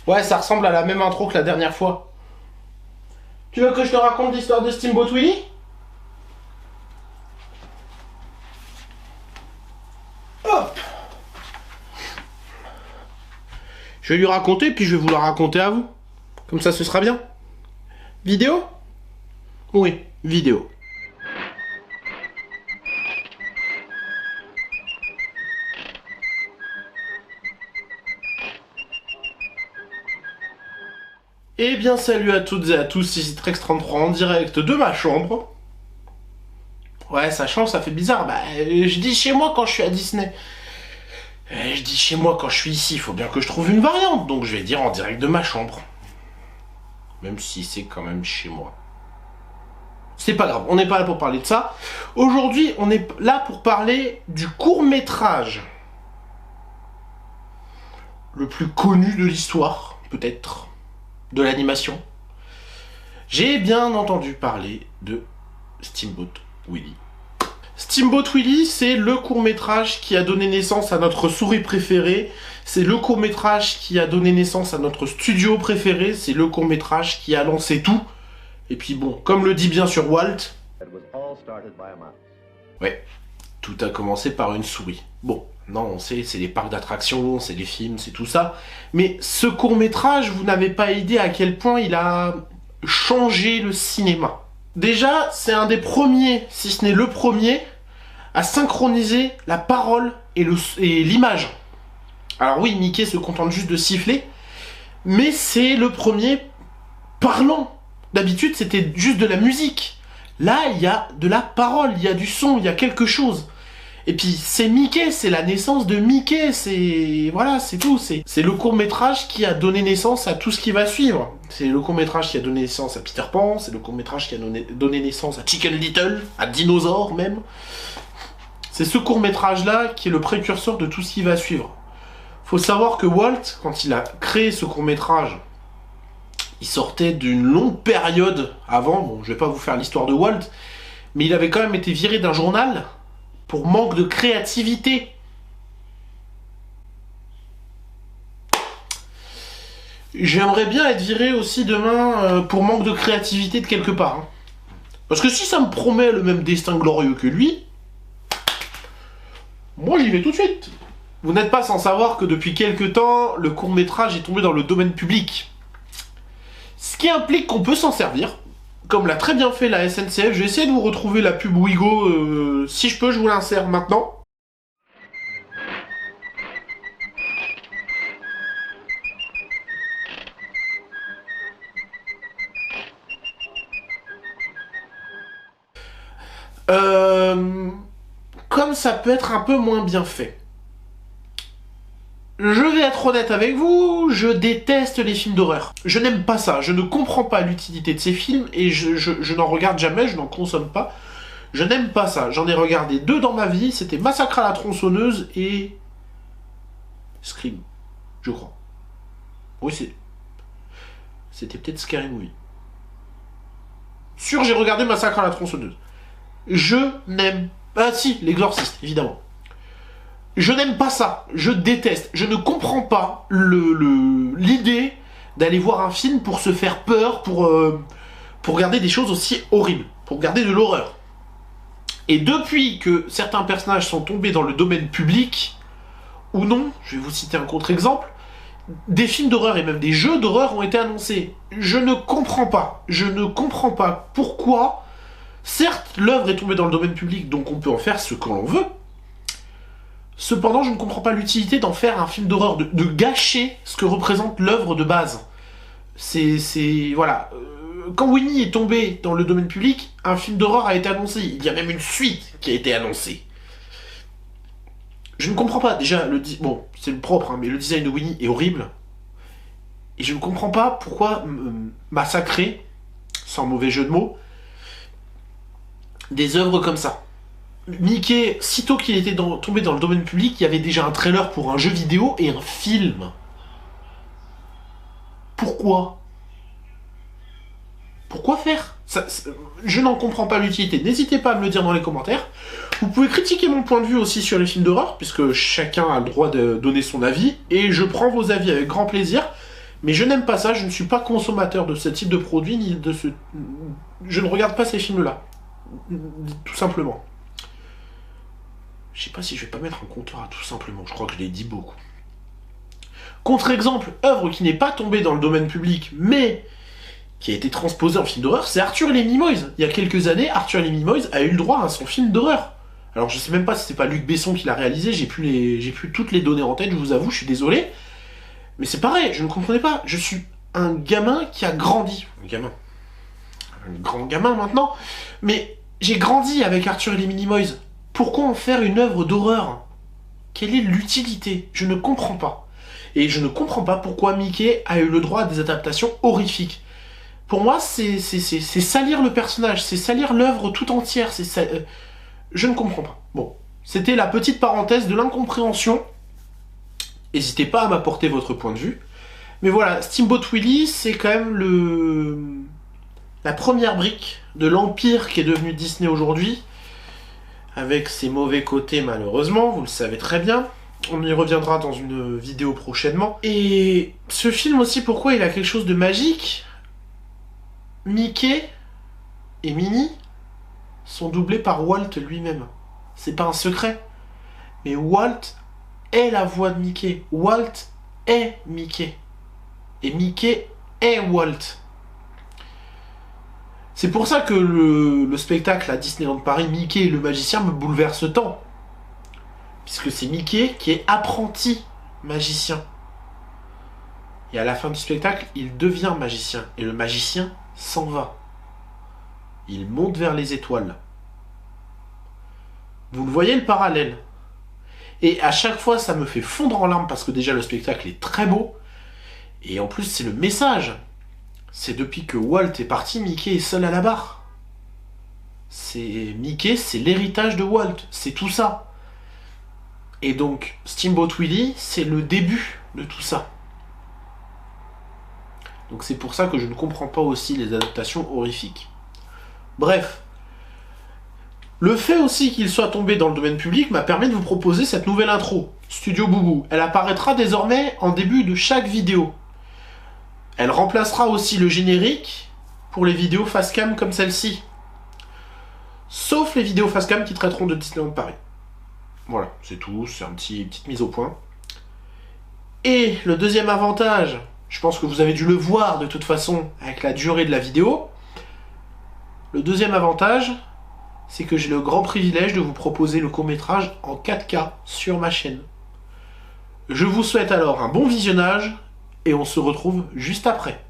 Ouais, ça ressemble à la même intro que la dernière fois. Tu veux que je te raconte l'histoire de Steamboat Willie? Hop! Je vais lui raconter, puis je vais vous la raconter à vous. Comme ça, ce sera bien. Vidéo? Oui, vidéo. Eh bien, salut à toutes et à tous, ici Trex33 en direct de ma chambre. Ouais, ça change, ça fait bizarre. Bah, je dis chez moi quand je suis à Disney. Je dis chez moi quand je suis ici, il faut bien que je trouve une variante, donc je vais dire en direct de ma chambre. Même si c'est quand même chez moi. C'est pas grave, on n'est pas là pour parler de ça. Aujourd'hui, on est là pour parler du court-métrage le plus connu de l'histoire, peut-être, de l'animation. J'ai bien entendu parler de Steamboat Willie. Steamboat Willie, c'est le court-métrage qui a donné naissance à notre souris préférée. C'est le court-métrage qui a donné naissance à notre studio préféré. C'est le court-métrage qui a lancé tout. Et puis bon, comme le dit bien sûr Walt... Ouais, tout a commencé par une souris. Bon, non, on sait, c'est les parcs d'attractions, c'est les films, c'est tout ça. Mais ce court-métrage, vous n'avez pas idée à quel point il a changé le cinéma. Déjà, c'est un des premiers, si ce n'est le premier, à synchroniser la parole et l'image. Alors oui, Mickey se contente juste de siffler, mais c'est le premier parlant. D'habitude, c'était juste de la musique. Là, il y a de la parole, il y a du son, il y a quelque chose. Et puis, c'est Mickey, c'est la naissance de Mickey, c'est... Voilà, c'est tout. C'est le court-métrage qui a donné naissance à tout ce qui va suivre. C'est le court-métrage qui a donné naissance à Peter Pan, c'est le court-métrage qui a donné naissance à Chicken Little, à Dinosaur même. C'est ce court-métrage-là qui est le précurseur de tout ce qui va suivre. Faut savoir que Walt, quand il a créé ce court-métrage, il sortait d'une longue période avant, bon, je vais pas vous faire l'histoire de Walt, mais il avait quand même été viré d'un journal pour manque de créativité. J'aimerais bien être viré aussi demain pour manque de créativité de quelque part. Hein. Parce que si ça me promet le même destin glorieux que lui, moi j'y vais tout de suite. Vous n'êtes pas sans savoir que depuis quelques temps, le court-métrage est tombé dans le domaine public. Ce qui implique qu'on peut s'en servir, comme l'a très bien fait la SNCF. Je vais essayer de vous retrouver la pub Wigo, si je peux, je vous l'insère maintenant. Comme ça peut être un peu moins bien fait. Je vais être honnête avec vous, je déteste les films d'horreur. Je n'aime pas ça, je ne comprends pas l'utilité de ces films et je n'en regarde jamais, je n'en consomme pas. Je n'aime pas ça, j'en ai regardé 2 dans ma vie, c'était Massacre à la tronçonneuse et... Scream, je crois. Oui, c'était peut-être Scary Movie. Sûr, j'ai regardé Massacre à la tronçonneuse. Je n'aime... Ah si, l'Exorciste, évidemment. Je n'aime pas ça, je déteste, je ne comprends pas l'idée d'aller voir un film pour se faire peur, pour regarder des choses aussi horribles, pour regarder de l'horreur. Et depuis que certains personnages sont tombés dans le domaine public, ou non, je vais vous citer un contre-exemple, des films d'horreur et même des jeux d'horreur ont été annoncés. Je ne comprends pas pourquoi, certes, l'œuvre est tombée dans le domaine public, donc on peut en faire ce que l'on veut. Cependant, je ne comprends pas l'utilité d'en faire un film d'horreur, de gâcher ce que représente l'œuvre de base. Voilà. Quand Winnie est tombé dans le domaine public, un film d'horreur a été annoncé. Il y a même une suite qui a été annoncée. Je ne comprends pas. Déjà, bon, c'est le propre, hein, mais le design de Winnie est horrible. Et je ne comprends pas pourquoi massacrer, sans mauvais jeu de mots, des œuvres comme ça. Mickey, sitôt qu'il était tombé dans le domaine public, il y avait déjà un trailer pour un jeu vidéo et un film. Pourquoi? Pourquoi faire ça, je n'en comprends pas l'utilité. N'hésitez pas à me le dire dans les commentaires. Vous pouvez critiquer mon point de vue aussi sur les films d'horreur, puisque chacun a le droit de donner son avis, et je prends vos avis avec grand plaisir. Mais je n'aime pas ça, je ne suis pas consommateur de ce type de produit, ni de ce... Je ne regarde pas ces films-là. Tout simplement. Je sais pas si je vais pas mettre un compteur à tout simplement, je crois que je l'ai dit beaucoup. Contre-exemple, œuvre qui n'est pas tombée dans le domaine public, mais qui a été transposée en film d'horreur, c'est Arthur et les Mimosas. Il y a quelques années, Arthur et les Mimosas a eu le droit à son film d'horreur. Alors je sais même pas si c'est pas Luc Besson qui l'a réalisé, j'ai plus toutes les données en tête, je vous avoue, je suis désolé. Mais c'est pareil, je ne comprenais pas. Je suis un gamin qui a grandi. Un gamin. Un grand gamin maintenant. Mais j'ai grandi avec Arthur et les Minimoys. Pourquoi en faire une œuvre d'horreur? Quelle est l'utilité? Je ne comprends pas. Et je ne comprends pas pourquoi Mickey a eu le droit à des adaptations horrifiques. Pour moi, c'est salir le personnage, c'est salir l'œuvre tout entière. Je ne comprends pas. Bon, c'était la petite parenthèse de l'incompréhension. N'hésitez pas à m'apporter votre point de vue. Mais voilà, Steamboat Willie, c'est quand même la première brique de l'empire qui est devenu Disney aujourd'hui. Avec ses mauvais côtés, malheureusement, vous le savez très bien. On y reviendra dans une vidéo prochainement. Et ce film aussi, pourquoi il a quelque chose de magique? Mickey et Minnie sont doublés par Walt lui-même. C'est pas un secret. Mais Walt est la voix de Mickey. Walt est Mickey. Et Mickey est Walt. C'est pour ça que le spectacle à Disneyland Paris, Mickey et le magicien, me bouleverse tant. Puisque c'est Mickey qui est apprenti magicien. Et à la fin du spectacle, il devient magicien. Et le magicien s'en va. Il monte vers les étoiles. Vous le voyez le parallèle? Et à chaque fois, ça me fait fondre en larmes parce que déjà le spectacle est très beau. Et en plus, c'est le message. C'est depuis que Walt est parti, Mickey est seul à la barre. Mickey, c'est l'héritage de Walt. C'est tout ça. Et donc, Steamboat Willie, c'est le début de tout ça. Donc c'est pour ça que je ne comprends pas aussi les adaptations horrifiques. Bref. Le fait aussi qu'il soit tombé dans le domaine public m'a permis de vous proposer cette nouvelle intro, Studio Boubou. Elle apparaîtra désormais en début de chaque vidéo. Elle remplacera aussi le générique pour les vidéos Facecam comme celle-ci. Sauf les vidéos Facecam qui traiteront de Disneyland Paris. Voilà, c'est tout, c'est une petite mise au point. Et le deuxième avantage, je pense que vous avez dû le voir de toute façon avec la durée de la vidéo. Le deuxième avantage, c'est que j'ai le grand privilège de vous proposer le court-métrage en 4K sur ma chaîne. Je vous souhaite alors un bon visionnage et on se retrouve juste après.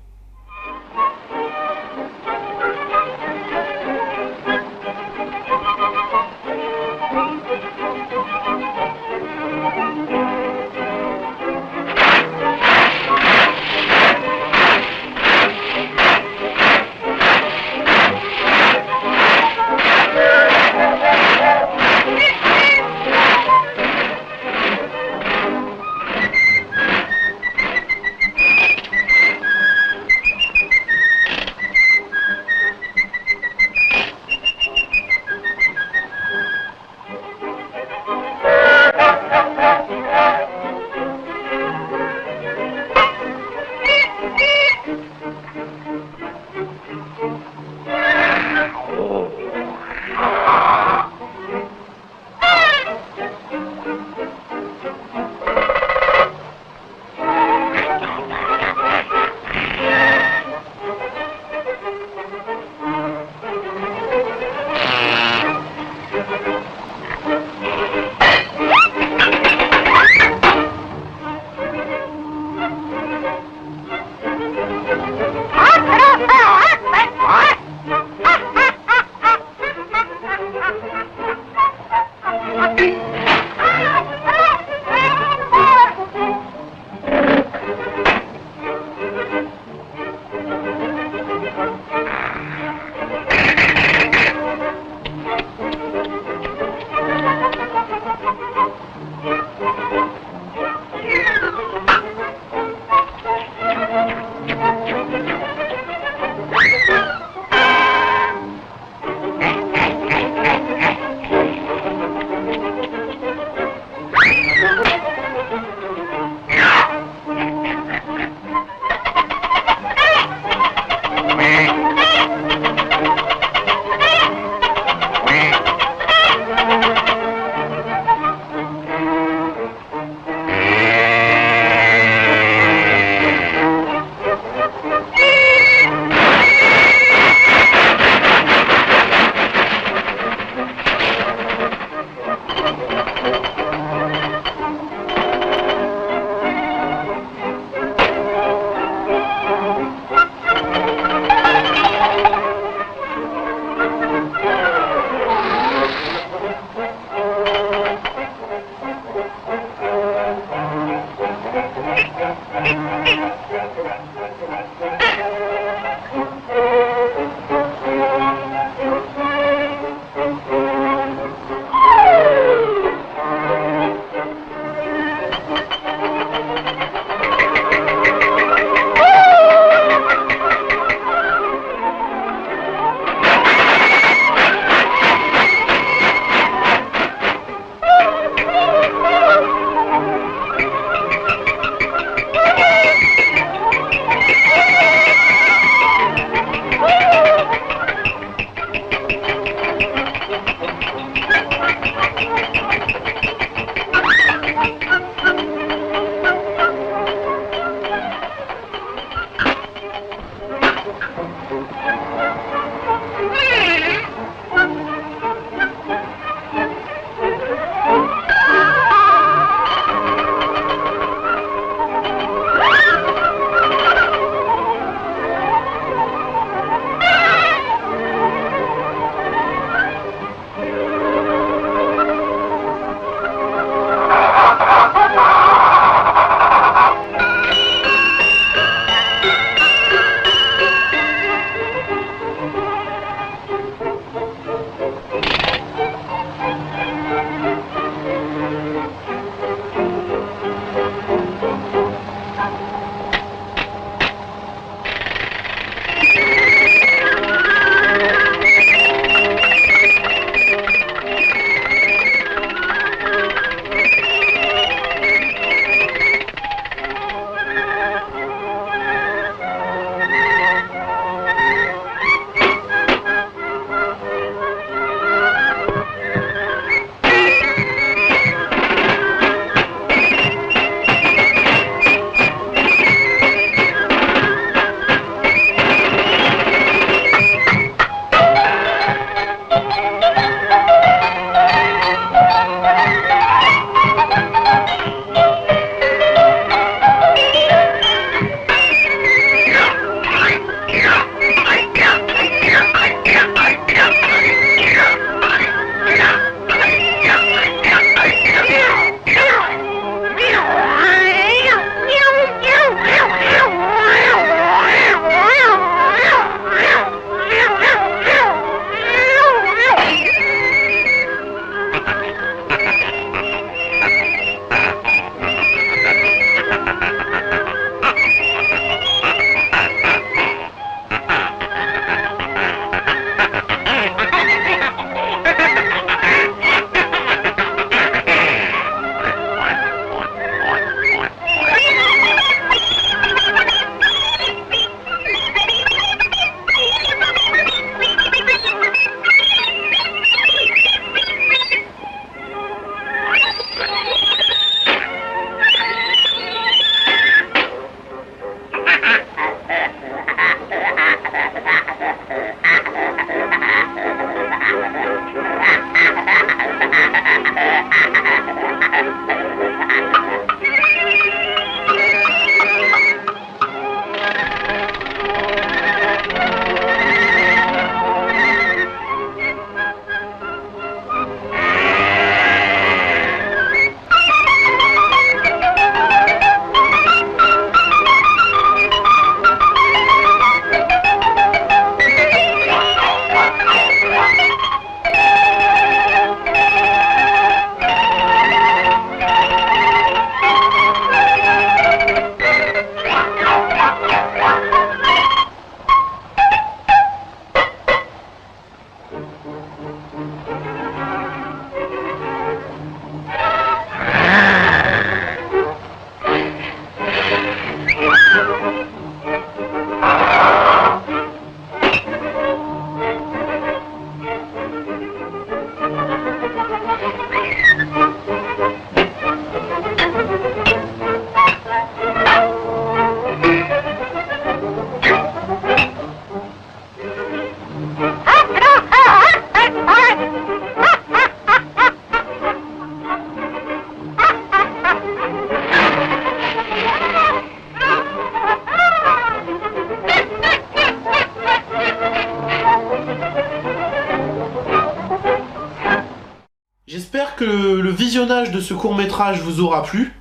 J'espère que le visionnage de ce court-métrage vous aura plu.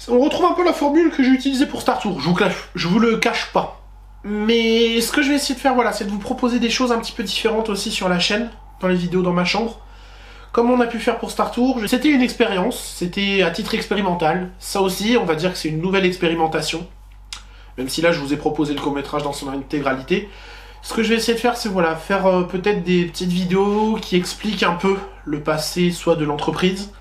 On retrouve un peu la formule que j'ai utilisée pour Star Tour, je vous le cache pas. Mais ce que je vais essayer de faire, voilà, c'est de vous proposer des choses un petit peu différentes aussi sur la chaîne, dans les vidéos dans ma chambre. Comme on a pu faire pour Star Tour, c'était une expérience, c'était à titre expérimental. Ça aussi, on va dire que c'est une nouvelle expérimentation. Même si là, je vous ai proposé le court-métrage dans son intégralité. Ce que je vais essayer de faire, c'est voilà, faire peut-être des petites vidéos qui expliquent un peu le passé, soit de l'entreprise,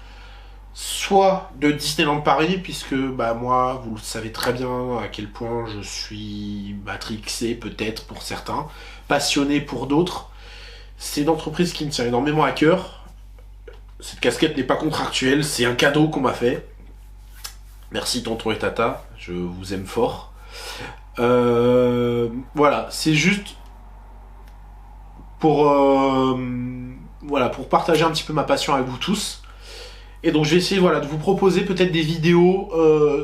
soit de Disneyland Paris, puisque bah moi, vous le savez très bien à quel point je suis matrixé peut-être pour certains, passionné pour d'autres. C'est une entreprise qui me tient énormément à cœur. Cette casquette n'est pas contractuelle, c'est un cadeau qu'on m'a fait. Merci tonton et tata, je vous aime fort. Voilà, c'est juste pour voilà, pour partager un petit peu ma passion avec vous tous. Et donc je vais essayer voilà, de vous proposer peut-être des vidéos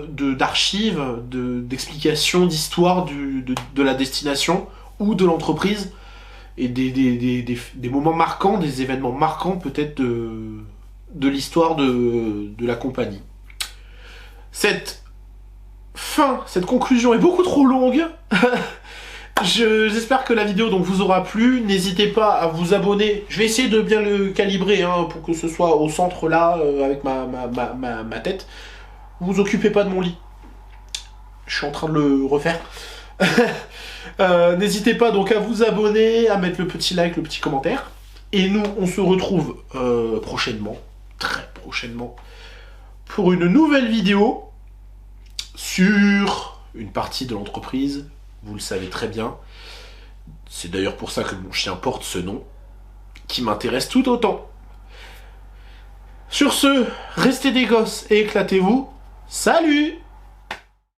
d'archives, d'explications, d'histoire de la destination ou de l'entreprise, et des moments marquants, des événements marquants peut-être de l'histoire de la compagnie. Cette conclusion est beaucoup trop longue. J'espère que la vidéo donc vous aura plu. N'hésitez pas à vous abonner. Je vais essayer de bien le calibrer hein, pour que ce soit au centre là, avec ma tête. Vous occupez pas de mon lit. Je suis en train de le refaire. N'hésitez pas donc à vous abonner, à mettre le petit like, le petit commentaire. Et nous, on se retrouve prochainement, très prochainement, pour une nouvelle vidéo sur une partie de l'entreprise. Vous le savez très bien. C'est d'ailleurs pour ça que mon chien porte ce nom, qui m'intéresse tout autant. Sur ce, restez des gosses et éclatez-vous. Salut!